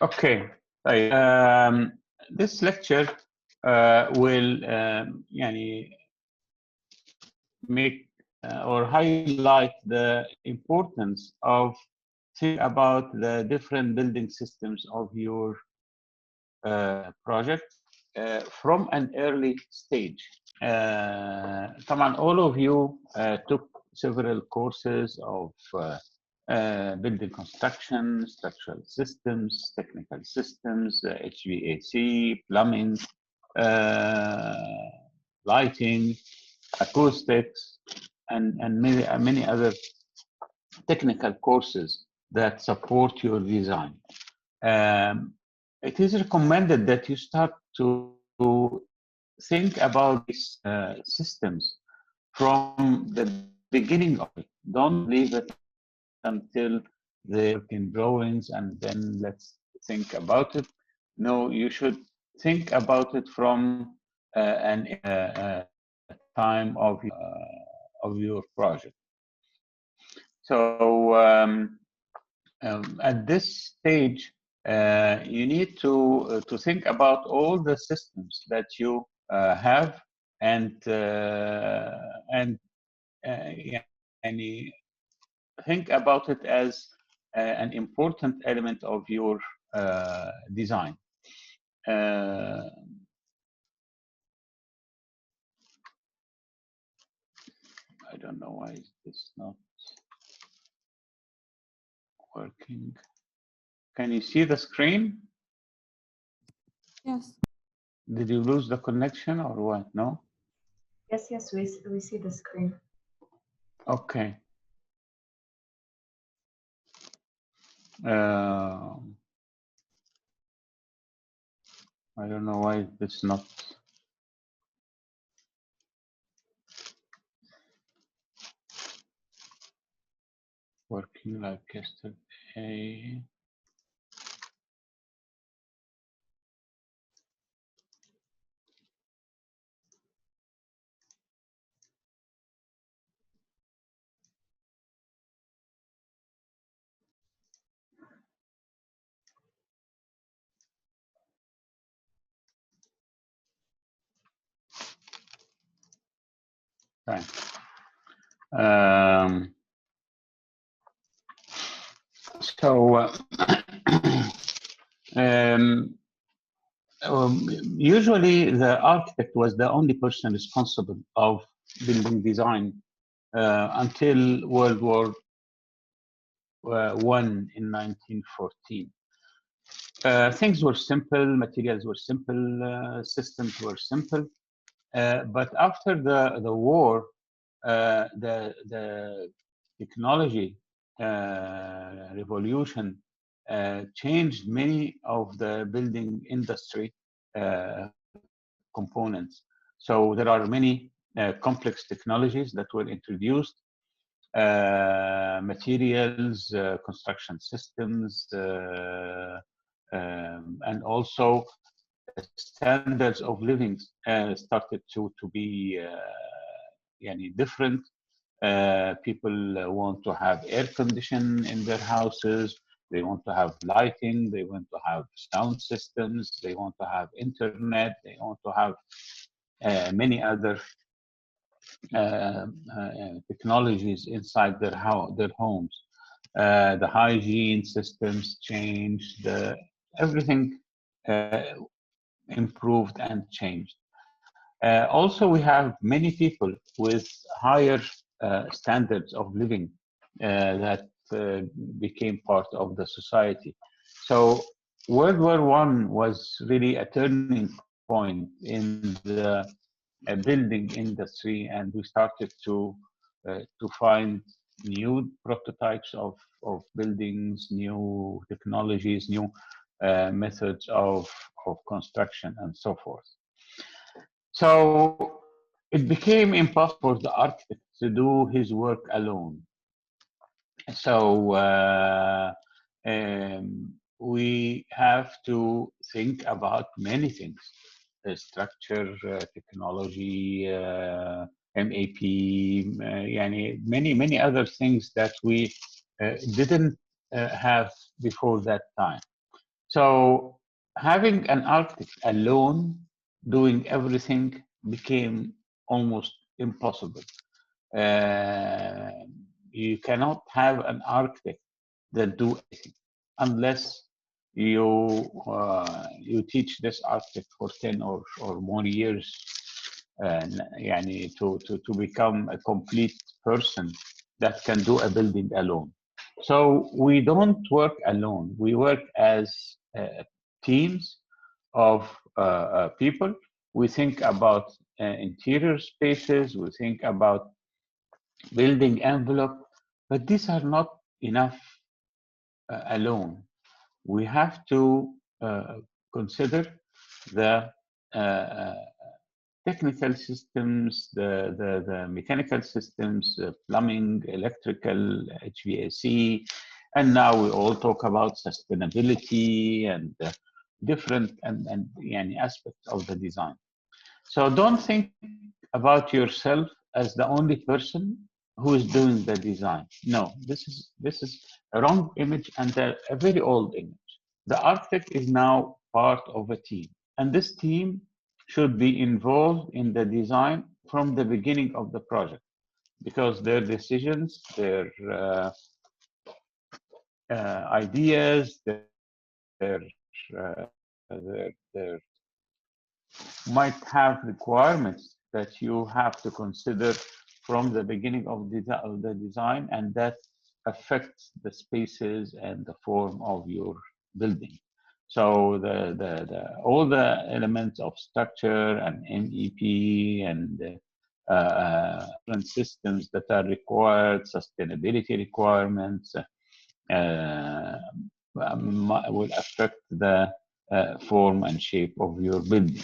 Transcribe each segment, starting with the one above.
Okay. This lecture will make or highlight the importance of thinking about the different building systems of your project from an early stage. طبعا all of you took several courses of building construction, structural systems, technical systems, HVAC, plumbing, lighting, acoustics, and many other technical courses that support your design. It is recommended that you start to think about these systems from the beginning of it. Don't leave it until the working drawings and then let's think about it. No, you should think about it from an time of your project. So at this stage, you need to think about all the systems that you have and think about it as an important element of your design. I don't know why is this not working. Can you see the screen? Yes. Did you lose the connection or what? No? Yes, we see the screen. Okay. I don't know why it's not working like yesterday. Right. Usually the architect was the only person responsible of building design until World War I in 1914. Things were simple, materials were simple, systems were simple. But after the war, the technology revolution changed many of the building industry components. So there are many complex technologies that were introduced, materials, construction systems, and also standards of living started to be different. People want to have air conditioning in their houses. They want to have lighting. They want to have sound systems. They want to have internet. They want to have many other technologies inside their homes. The hygiene systems changed. Everything improved and changed. Also, we have many people with higher standards of living that became part of the society. So World War I was really a turning point in the building industry, and we started to find new prototypes of buildings, new technologies, new methods of construction, and so forth. So it became impossible for the architect to do his work alone. So we have to think about many things: structure, technology, MAP, many other things that we didn't have before that time. So having an architect alone doing everything became almost impossible. You cannot have an architect that do anything unless you teach this architect for 10 or more years to become a complete person that can do a building alone. So we don't work alone. We work as teams of people. We think about interior spaces. We think about building envelope, but these are not enough alone. We have to consider the technical systems, the mechanical systems, plumbing, electrical, HVAC, and now we all talk about sustainability and different and aspects of the design. So don't think about yourself as the only person who is doing the design. No, this is a wrong image and a very old image. The architect is now part of a team, and this team should be involved in the design from the beginning of the project, because their decisions, their ideas, their might have requirements that you have to consider from the beginning of the design, and that affects the spaces and the form of your building. So all the elements of structure and MEP and different systems that are required, sustainability requirements, will affect the form and shape of your building.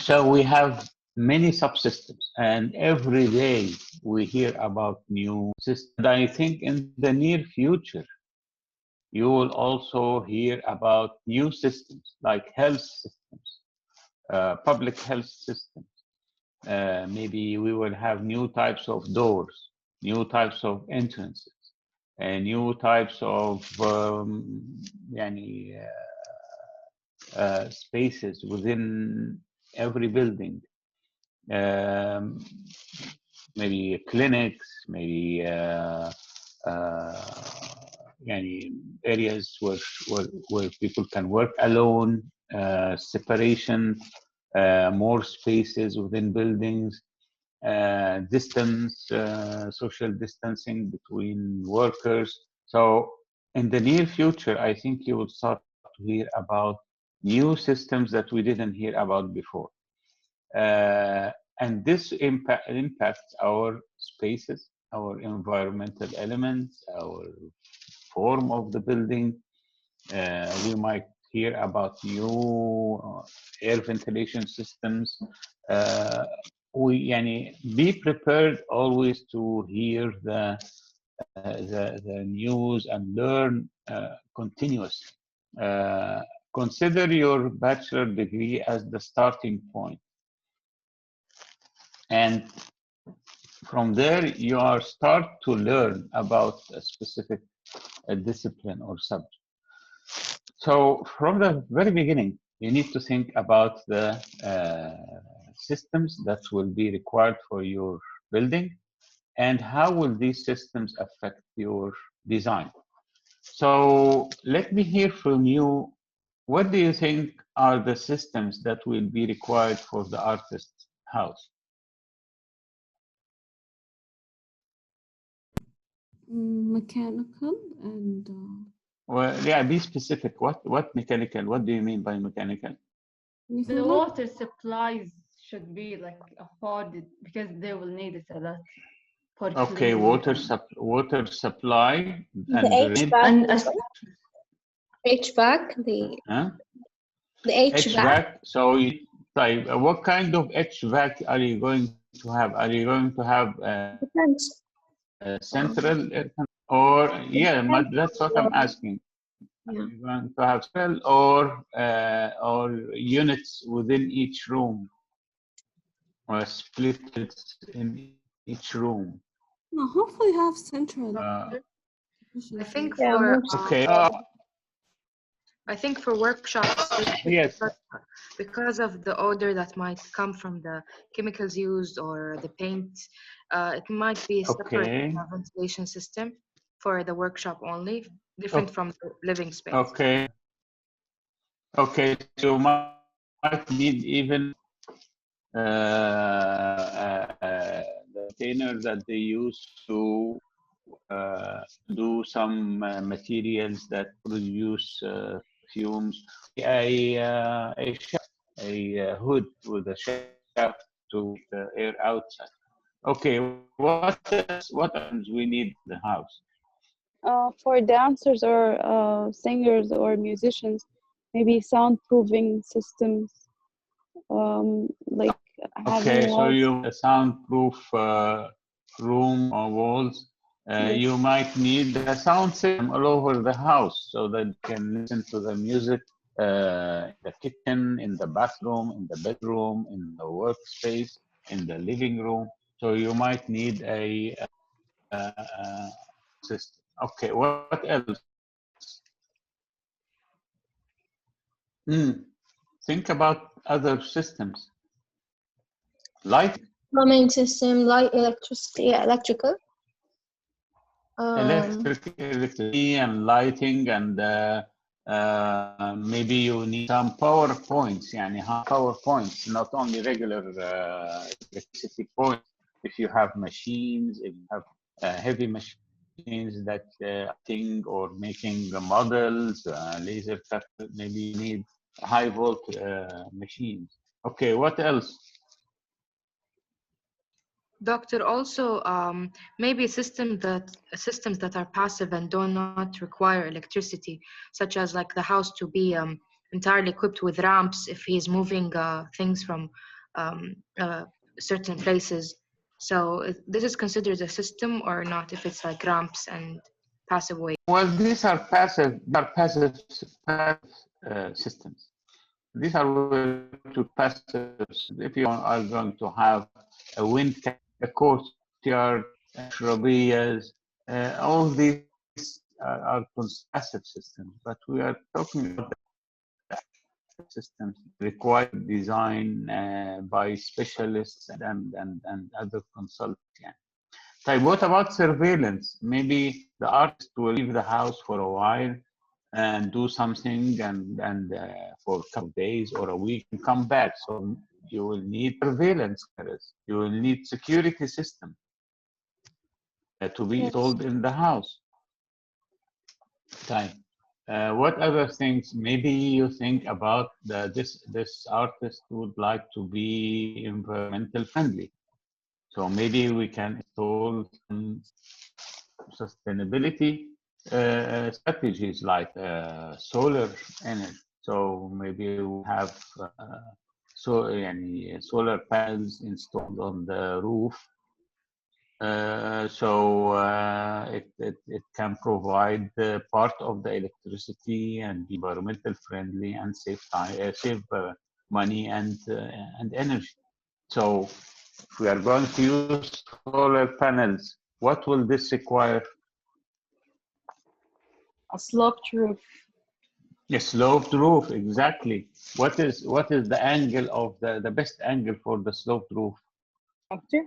So we have many subsystems, and every day we hear about new systems. I think in the near future, you will also hear about new systems like health systems, public health systems. Maybe we will have new types of doors, new types of entrances, and new types of spaces within every building. Maybe clinics, maybe areas where people can work alone, separation, more spaces within buildings, distance, social distancing between workers. So in the near future, I think you will start to hear about new systems that we didn't hear about before. And this impacts our spaces, our environmental elements, our form of the building. We might hear about new air ventilation systems. Be prepared always to hear the news and learn continuously. Consider your bachelor degree as the starting point. And from there, you are start to learn about a specific discipline or subject. So from the very beginning, you need to think about the systems that will be required for your building, and how will these systems affect your design. So let me hear from you. What do you think are the systems that will be required for the artist's house? Mechanical and Well, yeah, be specific. What mechanical? What do you mean by mechanical? The water supplies should be like afforded because they will need it a lot. For Okay, cleaning water supply and HVAC, huh? the HVAC. So, what kind of HVAC are you going to have? Are you going to have a central, or that's what I'm asking. Yeah. Are you going to have central or units within each room, or split in each room? no, hopefully have central. I think Yeah, for Okay. I think for workshops, Yes. because of the odor that might come from the chemicals used or the paint, it might be a separate ventilation system for the workshop only, different from the living space. Okay. Okay, so you might need even the container that they use to do some materials that produce fumes. A hood with a shaft to the air outside. Okay, what else? What items we need in the house? For dancers or singers or musicians, maybe soundproofing systems, like having Okay, so walls. you a soundproof room or walls. Yes. You might need a sound system all over the house so that you can listen to the music in the kitchen, in the bathroom, in the bedroom, in the workspace, in the living room. So you might need a system. Okay, what else? Think about other systems. Light. Plumbing system, light, electricity, electrical. Electricity and lighting and maybe you need some power points, power points, not only regular electricity points. If you have machines, if you have heavy machines that think or making the models, laser cutter, maybe you need high volt machines. Okay, what else? Doctor, also maybe systems that are passive and do not require electricity, such as like the house to be entirely equipped with ramps if he's moving things from certain places. So this is considered a system or not if it's like ramps and passive way? Well, these are passive systems. These are to passive. If you are going to have a wind, a courtyard, shrubberies, all these are passive systems. But we are talking about systems require design by specialists and other consultants. So what about surveillance? Maybe the artist will leave the house for a while and do something and for a couple of days or a week and come back. So you will need surveillance cameras. You will need security system to be installed in the house. Okay. What other things? Maybe you think about this artist would like to be environmental friendly. So maybe we can install some sustainability strategies like solar energy. So maybe we have solar panels installed on the roof. It can provide part of the electricity and be environmental friendly and save time, save money and energy. So if we are going to use solar panels, what will this require? A sloped roof. A sloped roof, exactly. What is the angle of the best angle for the sloped roof? Doctor?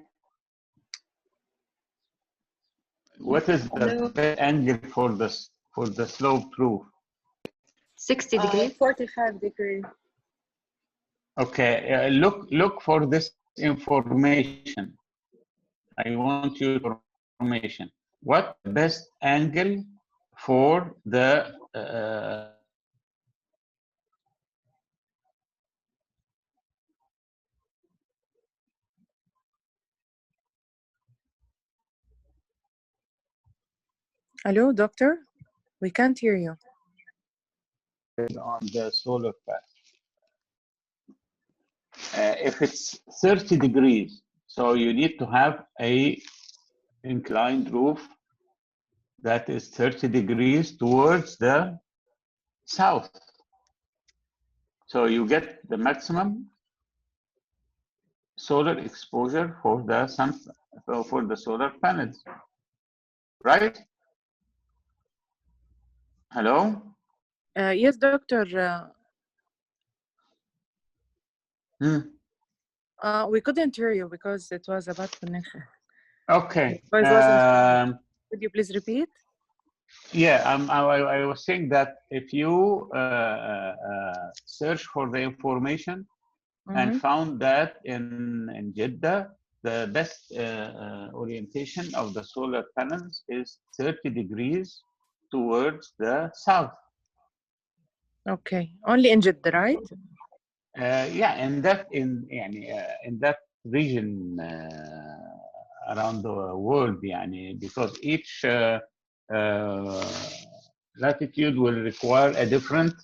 What is the best angle for the sloped roof? 60 degrees. 45 degrees. Okay, look for this information. I want you information. What best angle for the Hello, doctor? We can't hear you. On the solar panel. If it's 30 degrees, so you need to have a inclined roof that is 30 degrees towards the south. So you get the maximum solar exposure for the sun, for the solar panels, right? Hello? Yes, doctor. Hmm. We couldn't hear you because it was a bad connection. Okay. Voice wasn't. Could you please repeat? Yeah, I was saying that if you search for the information and found that in Jeddah, the best orientation of the solar panels is 30 degrees towards the south. Okay, only in Jeddah, right? Yeah, in that region around the world, يعني, because each latitude will require a different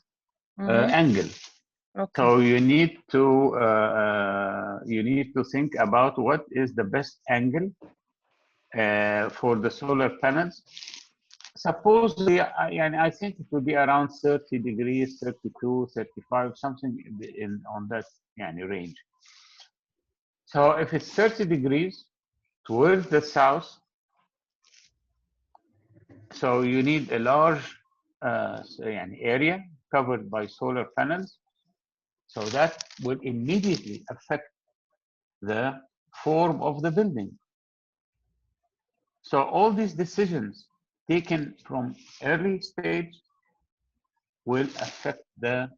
angle. Okay. So you need to think about what is the best angle for the solar panels. Supposedly, I think it will be around 30 degrees, 32, 35, something on that range. So if it's 30 degrees towards the south, so you need a large area covered by solar panels. So that will immediately affect the form of the building. So all these decisions taken from early stage will affect the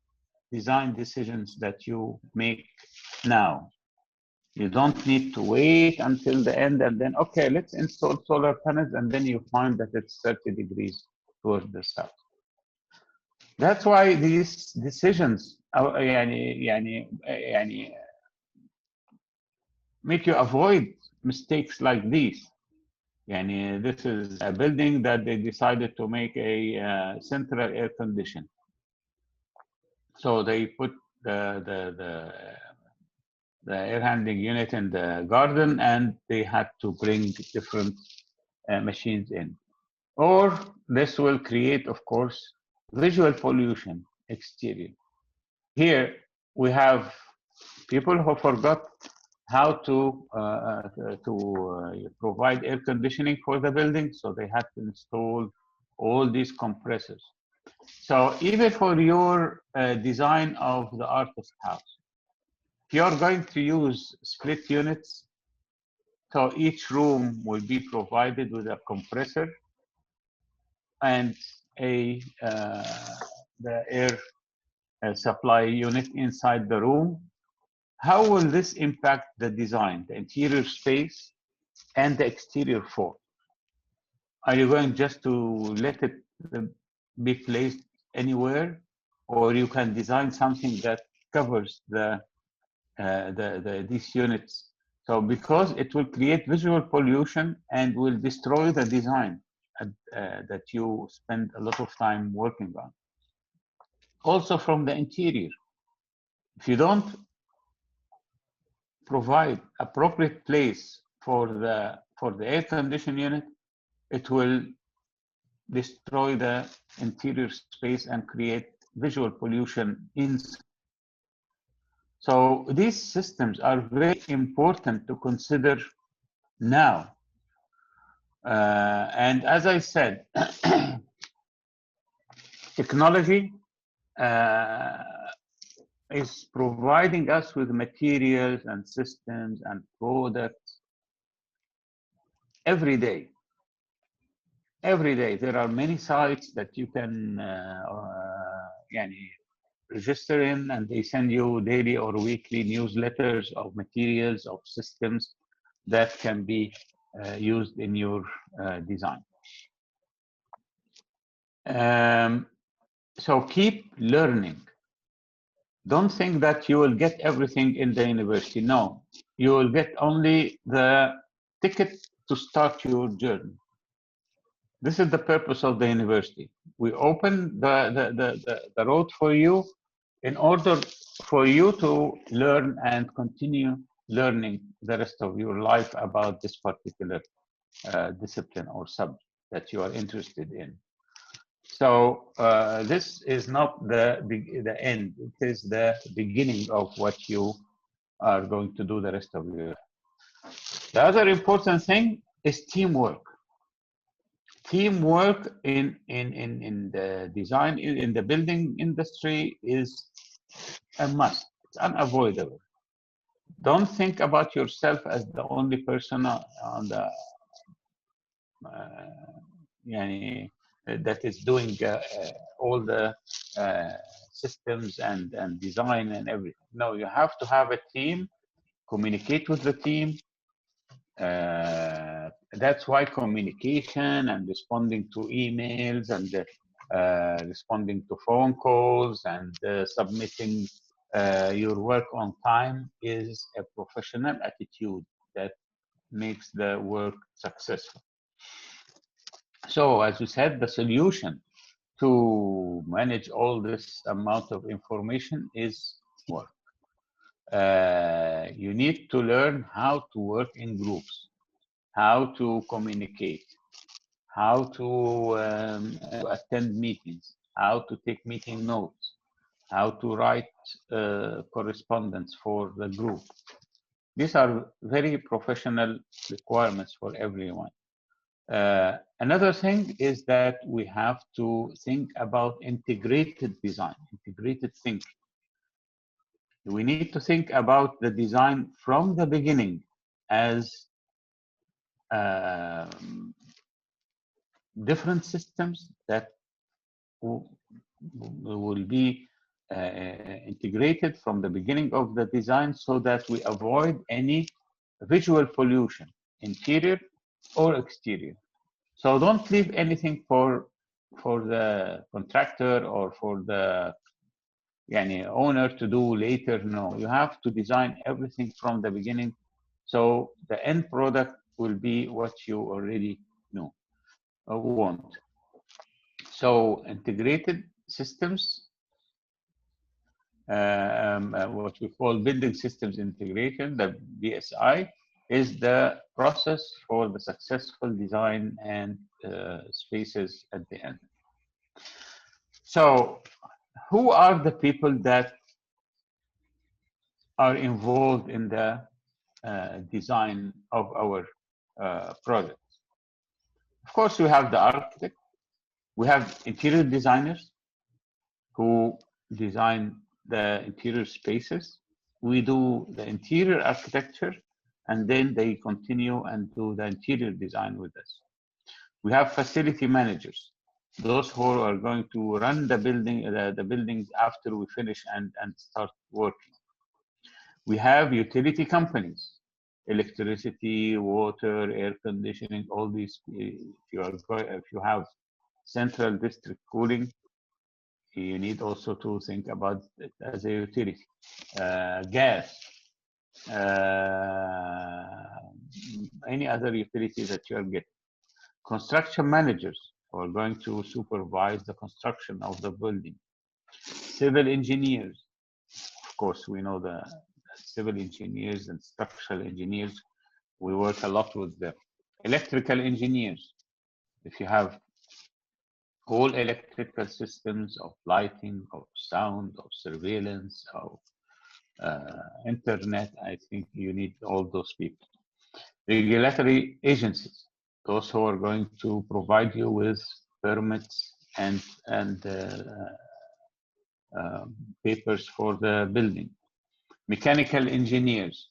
design decisions that you make now. You don't need to wait until the end and then, okay, let's install solar panels, and then you find that it's 30 degrees towards the south. That's why these decisions make you avoid mistakes like these. This is a building that they decided to make a central air condition. So they put the air handling unit in the garden, and they had to bring different machines in. Or this will create, of course, visual pollution exterior. Here we have people who forgot how to provide air conditioning for the building, so they had to install all these compressors. So even for your design of the artist house, if you're going to use split units, so each room will be provided with a compressor and the air supply unit inside the room. How will this impact the design, the interior space, and the exterior form? Are you going just to let it be placed anywhere, or you can design something that covers these units? So because it will create visual pollution and will destroy the design that you spend a lot of time working on. Also from the interior, if you don't provide appropriate place for the air conditioning unit, it will destroy the interior space and create visual pollution inside. So these systems are very important to consider now. And as I said, technology is providing us with materials and systems and products every day. Every day, there are many sites that you can register in, and they send you daily or weekly newsletters of materials, of systems that can be used in your design. So keep learning. Don't think that you will get everything in the university. No, you will get only the ticket to start your journey. This is the purpose of the university. We open the road for you in order for you to learn and continue learning the rest of your life about this particular discipline or subject that you are interested in. So this is not the end. It is the beginning of what you are going to do the rest of your life. The other important thing is teamwork. teamwork in the design, in the building industry is a must. It's unavoidable. Don't think about yourself as the only person on the يعني, that is doing all the systems and design and everything. No, you have to have a team, communicate with the team. That's why communication and responding to emails and responding to phone calls and submitting your work on time is a professional attitude that makes the work successful. So, as we said, the solution to manage all this amount of information is work. You need to learn how to work in groups, how to communicate, how to attend meetings, how to take meeting notes, how to write correspondence for the group. These are very professional requirements for everyone. Another thing is that we have to think about integrated design, integrated thinking. We need to think about the design from the beginning as different systems that will be integrated from the beginning of the design so that we avoid any visual pollution, interior or exterior. So don't leave anything for the contractor or for the owner to do later. No, you have to design everything from the beginning, so the end product will be what you already know or want. So integrated systems, what we call building systems integration, the BSI, is the process for the successful design and spaces at the end. So who are the people that are involved in the design of our projects? Of course, we have the architect. We have interior designers who design the interior spaces. We do the interior architecture, and then they continue and do the interior design with us. We have facility managers, those who are going to run the buildings after we finish and start working. We have utility companies, electricity, water, air conditioning, all these. If you have central district cooling, you need also to think about it as a utility. Gas, any other utility that you are getting. Construction managers who are going to supervise the construction of the building. Civil engineers, of course, we know the civil engineers and structural engineers. We work a lot with them. Electrical engineers, if you have all electrical systems of lighting, of sound, of surveillance, of internet, I think you need all those people. Regulatory agencies, those who are going to provide you with permits and papers for the building. Mechanical engineers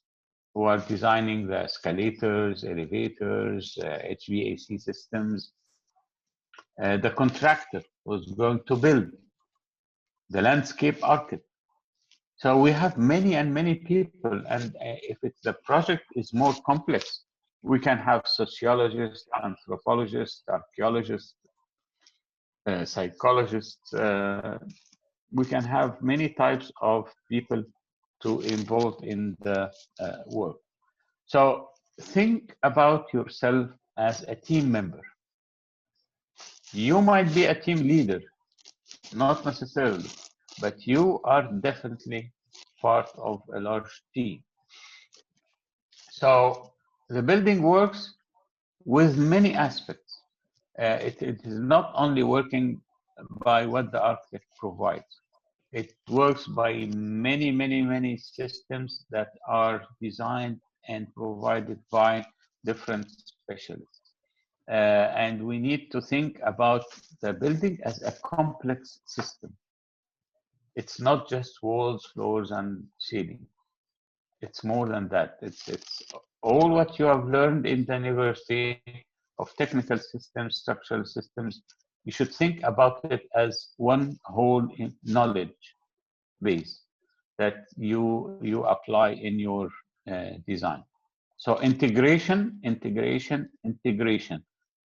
who are designing the escalators, elevators, HVAC systems. The contractor who's going to build. The landscape architect. So we have many and many people, and if the project is more complex, we can have sociologists, anthropologists, archaeologists, psychologists. We can have many types of people to involve in the work. So think about yourself as a team member. You might be a team leader, not necessarily, but you are definitely part of a large team. So the building works with many aspects. It is not only working by what the architect provides. It works by many, many, many systems that are designed and provided by different specialists. and we need to think about the building as a complex system. It's not just walls, floors, and ceiling. It's more than that. It's all what you have learned in the university of technical systems, structural systems. You should think about it as one whole knowledge base that you apply in your design. So integration.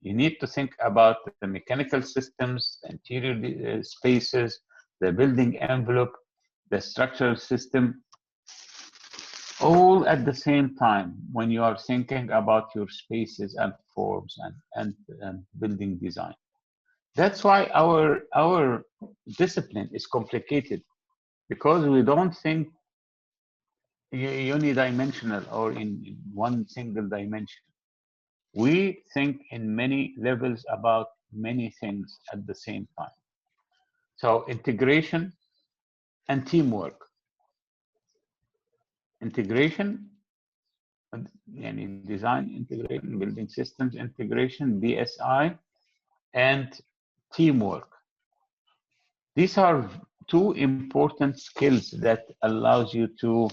You need to think about the mechanical systems, the interior spaces, the building envelope, the structural system, all at the same time when you are thinking about your spaces and forms and building design. That's why our discipline is complicated, because we don't think unidimensional or in one single dimension. We think in many levels about many things at the same time. So integration and teamwork. Integration, design integration, building systems integration, BSI, and teamwork. These are two important skills that allows you to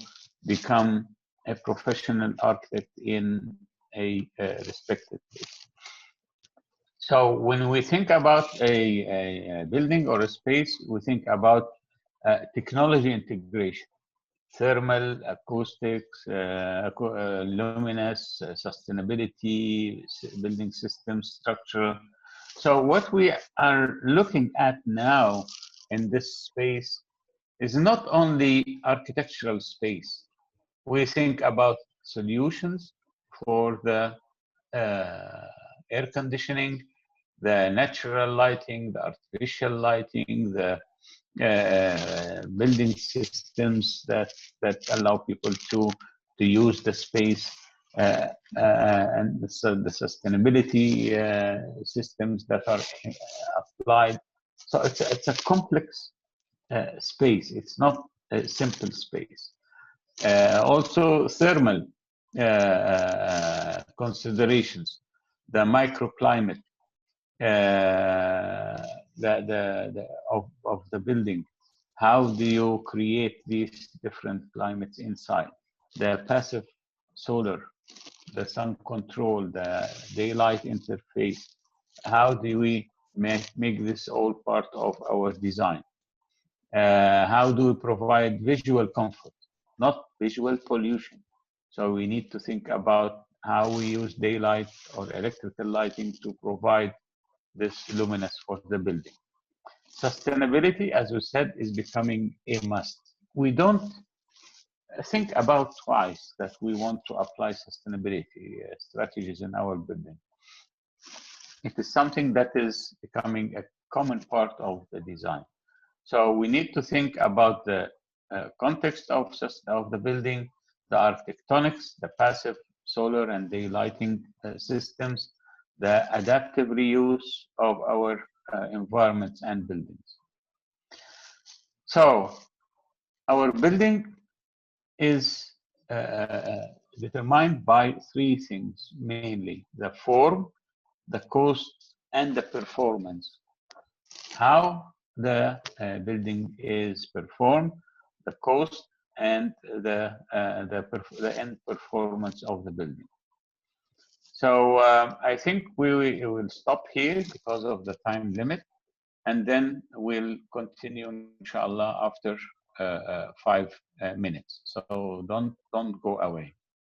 become a professional architect in a respected place. So when we think about a building or a space, we think about technology integration, thermal, acoustics, luminous, sustainability, building systems, structure. So what we are looking at now in this space is not only architectural space. We think about solutions for the air conditioning, the natural lighting, the artificial lighting, the building systems that allow people to use the space, and the sustainability systems that are applied. So it's a complex space. It's not a simple space. Also thermal considerations, the microclimate of the building. How do you create these different climates inside? The passive solar, the sun control, the daylight interface. How do we make this all part of our design? How do we provide visual comfort, not visual pollution? So we need to think about how we use daylight or electrical lighting to provide this luminous for the building. Sustainability, as we said, is becoming a must. We don't think about twice that we want to apply sustainability strategies in our building. It is something that is becoming a common part of the design. So we need to think about the context of the building, the architectonics, the passive solar and daylighting systems, the adaptive reuse of our environments and buildings. So our building is determined by three things mainly: the form, the cost, and the performance. How the building is performed, the cost, and the end performance of the building. So I think we will stop here because of the time limit, and then we'll continue, inshallah, after 5 minutes. So don't go away.